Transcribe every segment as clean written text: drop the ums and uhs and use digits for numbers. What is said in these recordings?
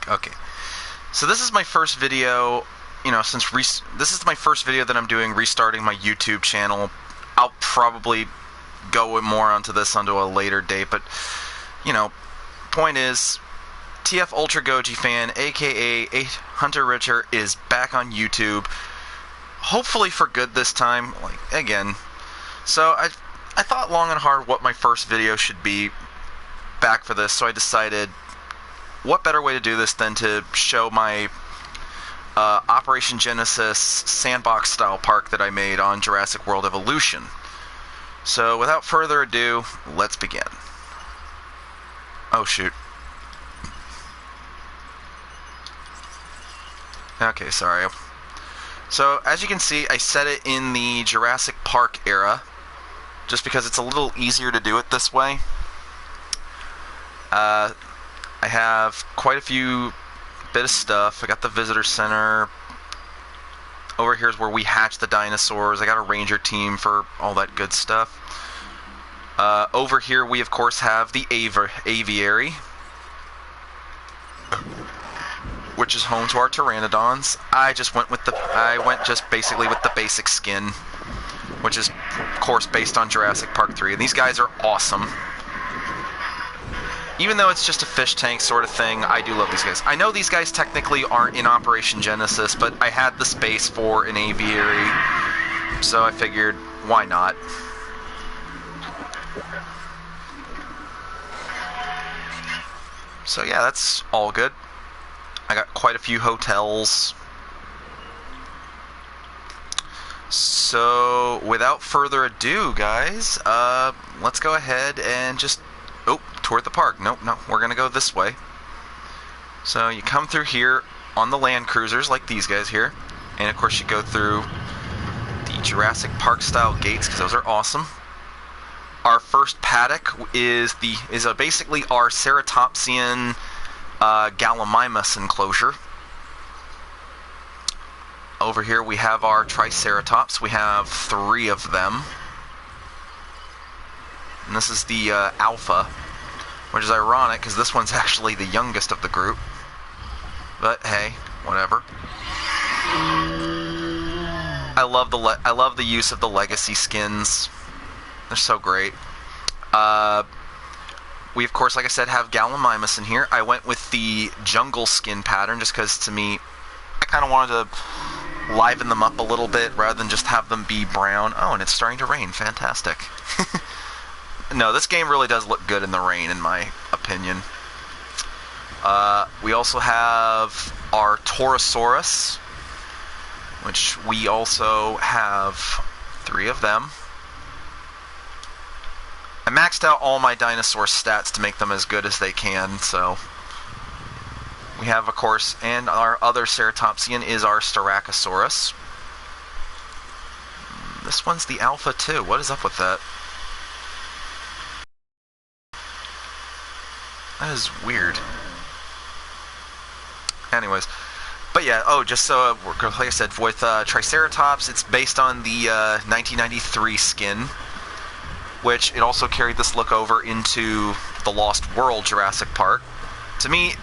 Okay. So this is my first video, you know, this is my first video that I'm doing restarting my YouTube channel. I'll probably go more onto this onto a later date, but, you know, point is, TF Ultra Goji fan, aka Hunter Richer, is back on YouTube. Hopefully for good this time, like, again. So I thought long and hard what my first video should be back for this, so I decided what better way to do this than to show my Operation Genesis Sandbox style park that I made on Jurassic World Evolution. So without further ado, let's begin. Oh shoot. Okay, sorry. So as you can see, I set it in the Jurassic Park era, just because it's a little easier to do it this way. I have quite a few bit of stuff. I got the visitor center. Over here is where we hatch the dinosaurs. I got a ranger team for all that good stuff. Over here we of course have the aviary, which is home to our pteranodons. I went just basically with the basic skin, which is of course based on Jurassic Park 3. And these guys are awesome. Even though it's just a fish tank sort of thing, I do love these guys. I know these guys technically aren't in Operation Genesis, but I had the space for an aviary, so I figured, why not? So yeah, that's all good. I got quite a few hotels. So, without further ado, guys, let's go ahead and just... Oh, toward the park. Nope, no, we're going to go this way. So you come through here on the land cruisers like these guys here. And of course you go through the Jurassic Park style gates because those are awesome. Our first paddock is basically our Ceratopsian Gallimimus enclosure. Over here we have our Triceratops. We have 3 of them. And this is the Alpha, which is ironic because this one's actually the youngest of the group. But hey, whatever. I love the use of the legacy skins. They're so great. We of course, like I said, have Gallimimus in here. I went with the jungle skin pattern just because to me, I kind of wanted to liven them up a little bit rather than just have them be brown. Oh, and it's starting to rain. Fantastic. No, this game really does look good in the rain, in my opinion. We also have our Torosaurus, which we also have 3 of them. I maxed out all my dinosaur stats to make them as good as they can, so... We have, of course, and our other Ceratopsian is our Styracosaurus. This one's the Alpha, too. What is up with that? That is weird. Anyways, but yeah, oh, just so, like I said, with Triceratops, it's based on the 1993 skin, which it also carried this look over into the Lost World Jurassic Park. To me,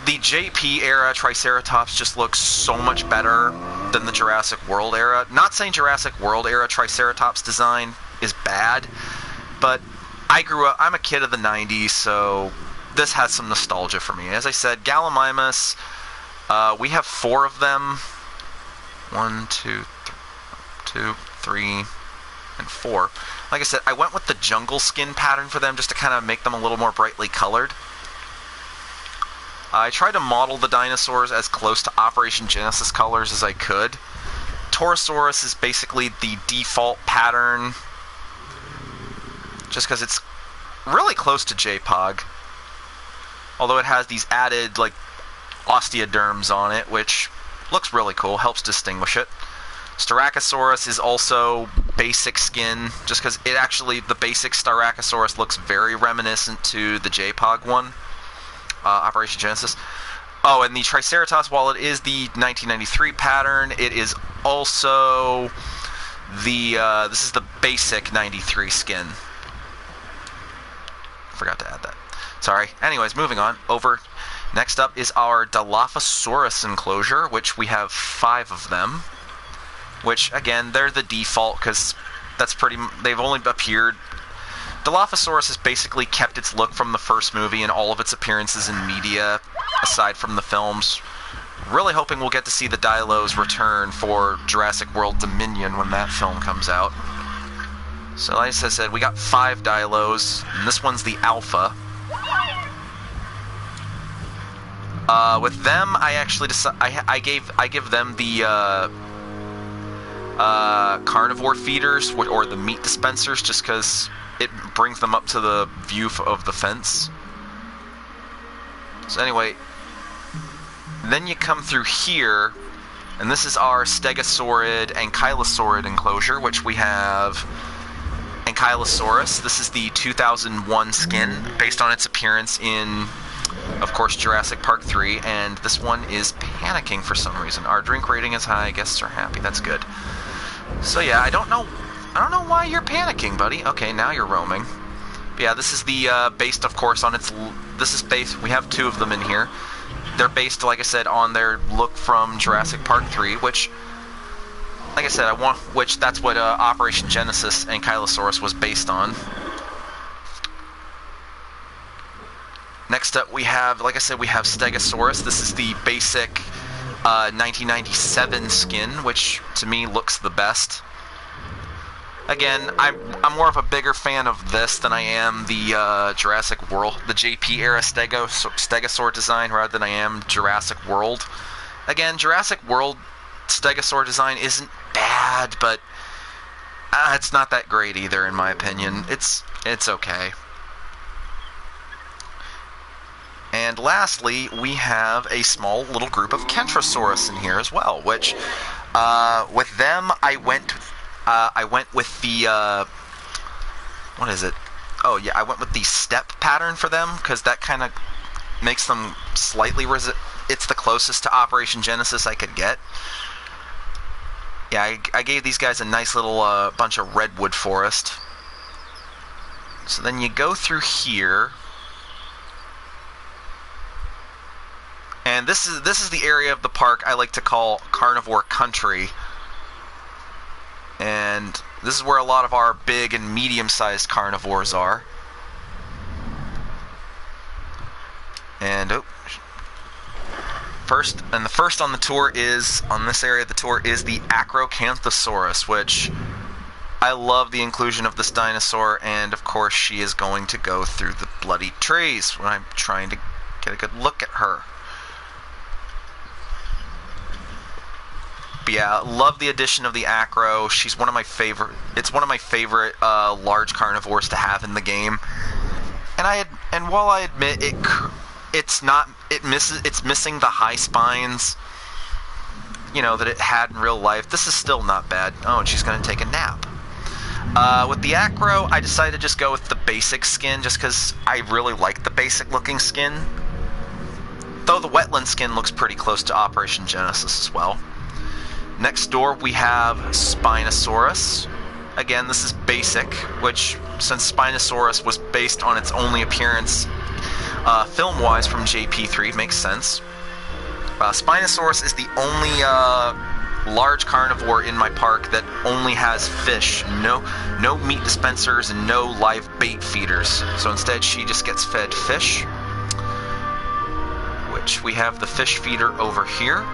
the JP era Triceratops just looks so much better than the Jurassic World era. Not saying Jurassic World era Triceratops design is bad, but I'm a kid of the 90s, so this has some nostalgia for me. As I said, Gallimimus, we have 4 of them. 1, 2, 3, and 4. Like I said, I went with the jungle skin pattern for them just to kind of make them a little more brightly colored. I tried to model the dinosaurs as close to Operation Genesis colors as I could. Torosaurus is basically the default pattern, just because it's really close to JPOG. Although it has these added, like, osteoderms on it, which looks really cool, helps distinguish it. Styracosaurus is also basic skin, just because it actually, the basic Styracosaurus looks very reminiscent to the JPOG one, Operation Genesis. Oh, and the Triceratops, while it is the 1993 pattern, it is also the, this is the basic 93 skin. Forgot to add that. Sorry. Anyways, moving on. Over Next up is our Dilophosaurus enclosure, which we have 5 of them. Which, again, they're the default, because that's they've only appeared... Dilophosaurus has basically kept its look from the first movie and all of its appearances in media, aside from the films. Really hoping we'll get to see the Dilos return for Jurassic World Dominion when that film comes out. So, like I said, we got 5 Dilos, and this one's the Alpha. With them, I actually I give them the carnivore feeders or the meat dispensers, just because it brings them up to the view of the fence. So anyway, then you come through here, and this is our Stegosaurid and Ankylosaurid enclosure, which we have Ankylosaurus. This is the 2001 skin, based on its appearance in, of course, Jurassic Park 3, and this one is panicking for some reason. Our drink rating is high, guests are happy, that's good. So yeah, I don't know why you're panicking, buddy. Okay, now you're roaming. But yeah, this is the, based, of course, on its, we have 2 of them in here. They're based, like I said, on their look from Jurassic Park 3, which, like I said, that's what Operation Genesis Ankylosaurus was based on. Next up, we have, like I said, we have Stegosaurus. This is the basic 1997 skin, which to me looks the best. Again, I'm more of a bigger fan of this than I am the Jurassic World, the JP era Stegosaur design, rather than I am Jurassic World. Again, Jurassic World Stegosaur design isn't bad, but it's not that great either, in my opinion. It's okay. And lastly, we have a small little group of Kentrosaurus in here as well, which, with them, I went with the, what is it? Oh, yeah, I went with the step pattern for them, because that kind of makes them slightly it's the closest to Operation Genesis I could get. Yeah, I gave these guys a nice little bunch of redwood forest. So then you go through here, and this is the area of the park I like to call Carnivore Country. And this is where a lot of our big and medium-sized carnivores are. And the first on the tour is, on this area of the tour, is the Acrocanthosaurus, which I love the inclusion of this dinosaur, and of course she is going to go through the bloody trees when I'm trying to get a good look at her. But yeah, love the addition of the Acro. She's one of my favorite. It's one of my favorite large carnivores to have in the game. And while I admit it's missing the high spines, you know, that it had in real life. This is still not bad. Oh, and she's gonna take a nap. With the Acro, I decided to just go with the basic skin, just because I really like the basic looking skin. Though the wetland skin looks pretty close to Operation Genesis as well. Next door we have Spinosaurus. Again, this is basic, which, since Spinosaurus was based on its only appearance film-wise from JP3, makes sense. Spinosaurus is the only large carnivore in my park that only has fish. No meat dispensers and no live bait feeders. So instead she just gets fed fish, which we have the fish feeder over here.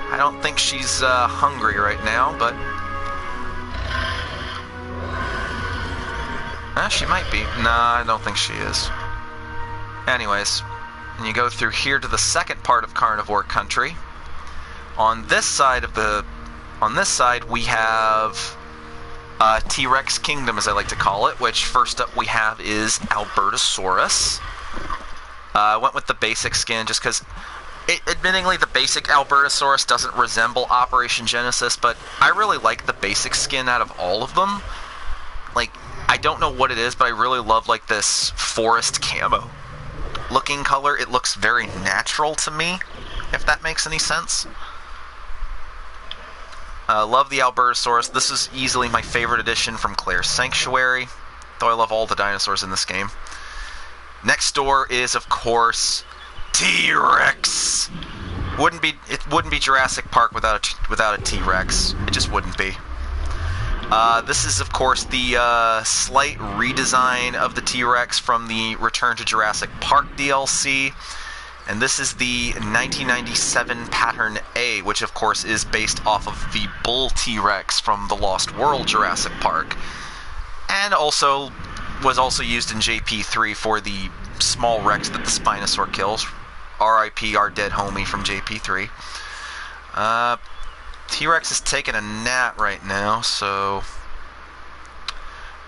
I don't think she's hungry right now, but she might be. Nah, I don't think she is. Anyways, and you go through here to the second part of Carnivore Country. On this side we have T-Rex Kingdom, as I like to call it, which first up we have is Albertosaurus. I went with the basic skin just because, admittingly, the basic Albertosaurus doesn't resemble Operation Genesis, but I really like the basic skin out of all of them. Like, I don't know what it is, but I really love, like, this forest camo looking color. It looks very natural to me, if that makes any sense. Love the Albertosaurus. This is easily my favorite addition from Claire's Sanctuary, though I love all the dinosaurs in this game. Next door is, of course, T-Rex. It wouldn't be Jurassic Park without a T-Rex. It just wouldn't be. This is, of course, the slight redesign of the T-Rex from the Return to Jurassic Park DLC. And this is the 1997 Pattern A, which, of course, is based off of the Bull T-Rex from the Lost World Jurassic Park. And also was also used in JP3 for the small Rex that the Spinosaur kills. R.I.P. our dead homie from JP3. T-Rex is taking a nap right now, so...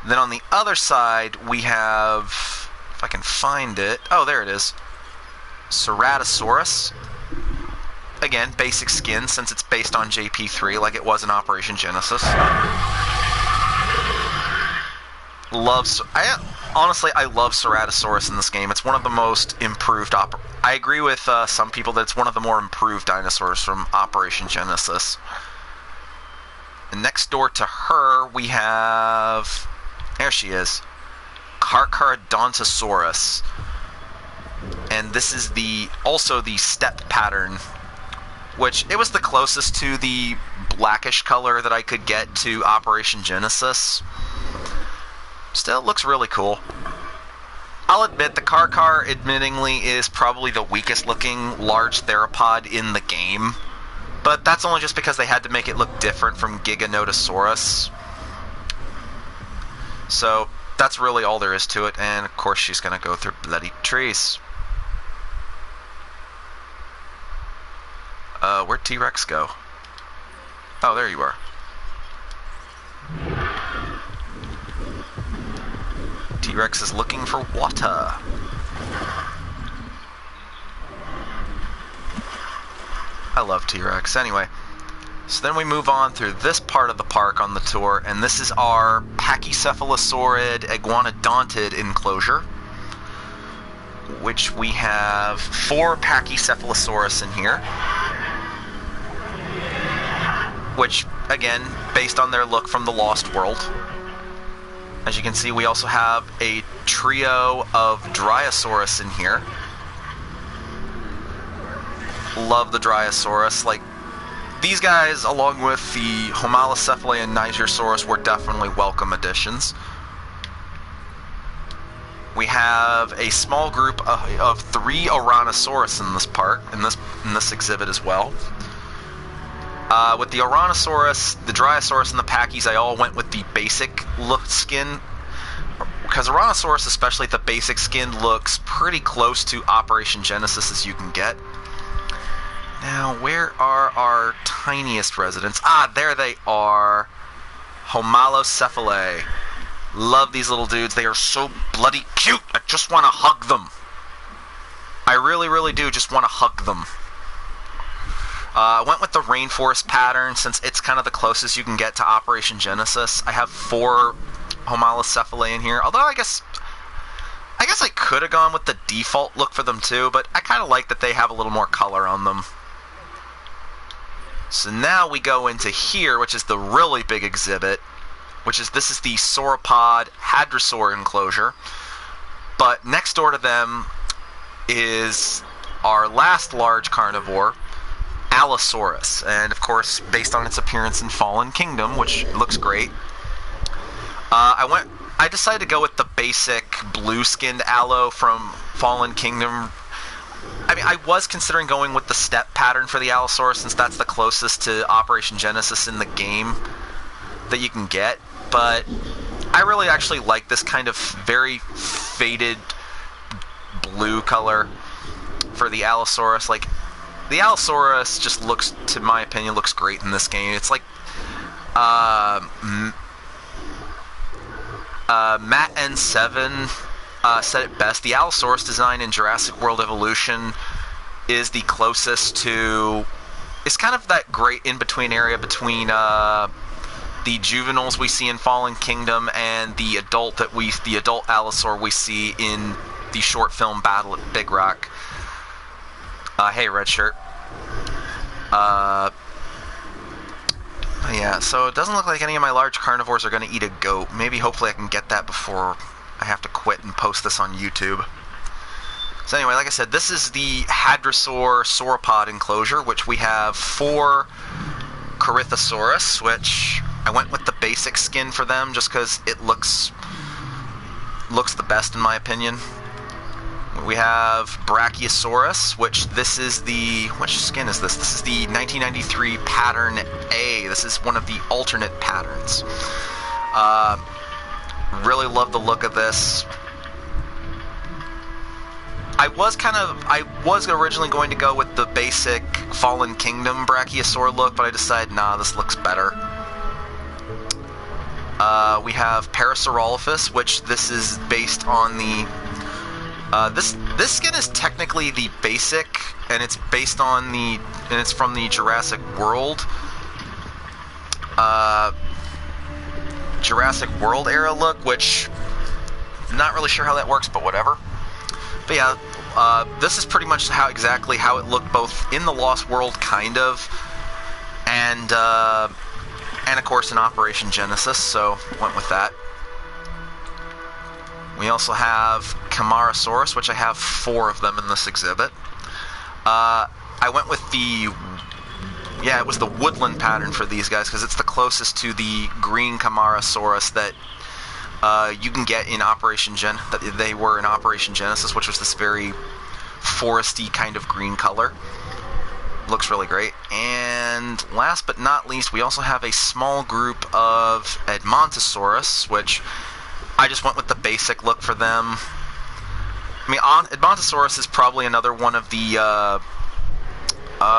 Then on the other side, we have... If I can find it... Oh, there it is. Ceratosaurus. Again, basic skin, since it's based on JP3, like it was in Operation Genesis. Honestly, I love Ceratosaurus in this game. It's one of the most improved... I agree with some people that it's one of the more improved dinosaurs from Operation Genesis. And next door to her, we have... There she is. Carcharodontosaurus. And this is also the step pattern, which it was the closest to the blackish color that I could get to Operation Genesis. Still looks really cool. I'll admit the Carchar, admittingly, is probably the weakest looking large theropod in the game. But that's only just because they had to make it look different from Giganotosaurus. So that's really all there is to it, and of course she's gonna go through bloody trees. Where'd T-Rex go? Oh, there you are. T-Rex is looking for water. I love T-Rex. Anyway, so then we move on through this part of the park on the tour, and this is our Pachycephalosaurid Iguanodontid enclosure, which we have 4 Pachycephalosaurus in here, which, again, based on their look from the Lost World. As you can see, we also have a trio of Dryosaurus in here. Love the Dryosaurus. Like, these guys, along with the Homalocephalae and Nigersaurus, were definitely welcome additions. We have a small group of 3 Ouranosaurus in this part, in this exhibit as well. With the Ouranosaurus, the Dryosaurus, and the Pachy's, I all went with the basic look skin, because Ouranosaurus, especially the basic skin, looks pretty close to Operation Genesis as you can get. Now, where are our tiniest residents? Ah, there they are. Homalocephalae. Love these little dudes. They are so bloody cute. I just want to hug them. I really, really do just want to hug them. I went with the rainforest pattern since it's kind of the closest you can get to Operation Genesis. I have 4 Homalocephalae in here, although I guess I could have gone with the default look for them too, but I kind of like that they have a little more color on them. So now we go into here, which is the really big exhibit, this is the sauropod hadrosaur enclosure. But next door to them is our last large carnivore, Allosaurus, and of course based on its appearance in Fallen Kingdom, which looks great. I decided to go with the basic blue-skinned Allo from Fallen Kingdom. I mean, I was considering going with the step pattern for the Allosaurus, since that's the closest to Operation Genesis in the game that you can get, but I really actually like this kind of very faded blue color for the Allosaurus. Like, the Allosaurus just looks, to my opinion, looks great in this game. It's like, Matt N7 said it best. The Allosaurus design in Jurassic World Evolution is the closest to... It's kind of that great in-between area between the juveniles we see in Fallen Kingdom and the adult Allosaur we see in the short film Battle at Big Rock. Hey, Red Shirt. Yeah, so it doesn't look like any of my large carnivores are going to eat a goat. Maybe, hopefully, I can get that before I have to quit and post this on YouTube. So anyway, like I said, this is the Hadrosaur sauropod enclosure, which we have 4 Corythosaurus, which I went with the basic skin for them just because it looks the best in my opinion. We have Brachiosaurus, which which skin is this? This is the 1993 pattern A. This is one of the alternate patterns. Really love the look of this. I was originally going to go with the basic Fallen Kingdom Brachiosaur look, but I decided, nah, this looks better. We have Parasaurolophus, which this is based on the... this skin is technically the basic, and it's based on the... and it's from the Jurassic World. Jurassic World era look, which... I'm not really sure how that works, but whatever. But yeah, this is pretty much exactly how it looked both in the Lost World, kind of, and of course in Operation Genesis, so went with that. We also have Camarasaurus, which I have 4 of them in this exhibit. I went with it was the woodland pattern for these guys, because it's the closest to the green Camarasaurus that you can get in that they were in Operation Genesis, which was this very foresty kind of green color. Looks really great. And last but not least, we also have a small group of Edmontosaurus, which I just went with the basic look for them. I mean, Edmontosaurus is probably another one of the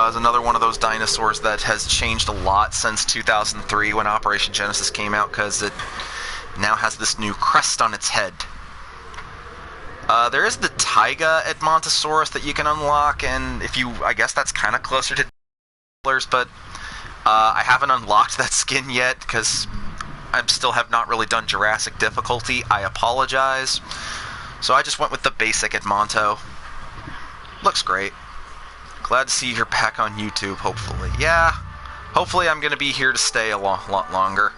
is another one of those dinosaurs that has changed a lot since 2003 when Operation Genesis came out, because it now has this new crest on its head. There is the Taiga Edmontosaurus that you can unlock, and I guess that's kind of closer to but I haven't unlocked that skin yet because I still have not really done Jurassic difficulty. I apologize. So I just went with the basic Edmonto. Looks great. Glad to see you're back on YouTube, hopefully. Yeah, hopefully I'm going to be here to stay a lot longer.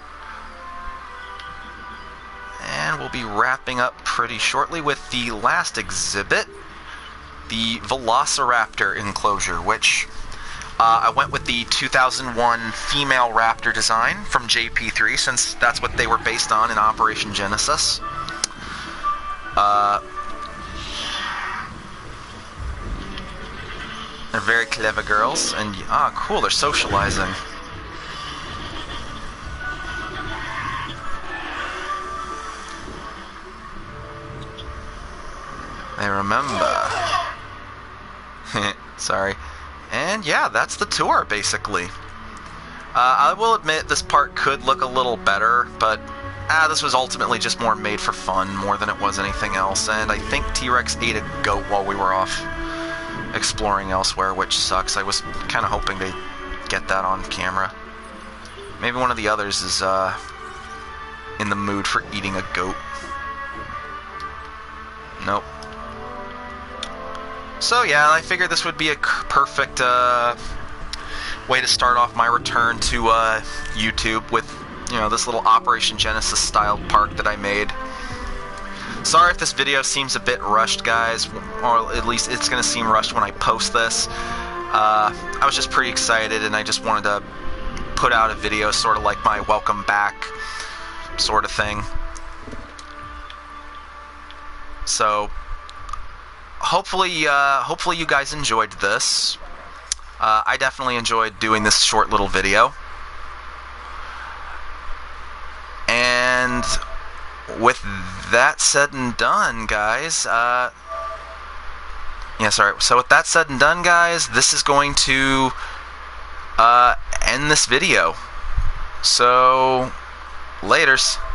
And we'll be wrapping up pretty shortly with the last exhibit, the Velociraptor enclosure, which I went with the 2001 female raptor design from JP3, since that's what they were based on in Operation Genesis. They're very clever girls, and cool, they're socializing. I remember. Sorry. And yeah, that's the tour, basically. I will admit this part could look a little better, but this was ultimately just more made for fun more than it was anything else, and I think T-Rex ate a goat while we were off exploring elsewhere, which sucks. I was kind of hoping to get that on camera. Maybe one of the others is in the mood for eating a goat. Nope. So yeah, I figured this would be a perfect way to start off my return to YouTube with, this little Operation Genesis style park that I made. Sorry if this video seems a bit rushed, guys, or at least it's going to seem rushed when I post this. I was just pretty excited, and I just wanted to put out a video sort of like my welcome back sort of thing. So hopefully you guys enjoyed this. I definitely enjoyed doing this short little video. And with that said and done, guys, so with that said and done, guys, this is going to end this video. So, laters.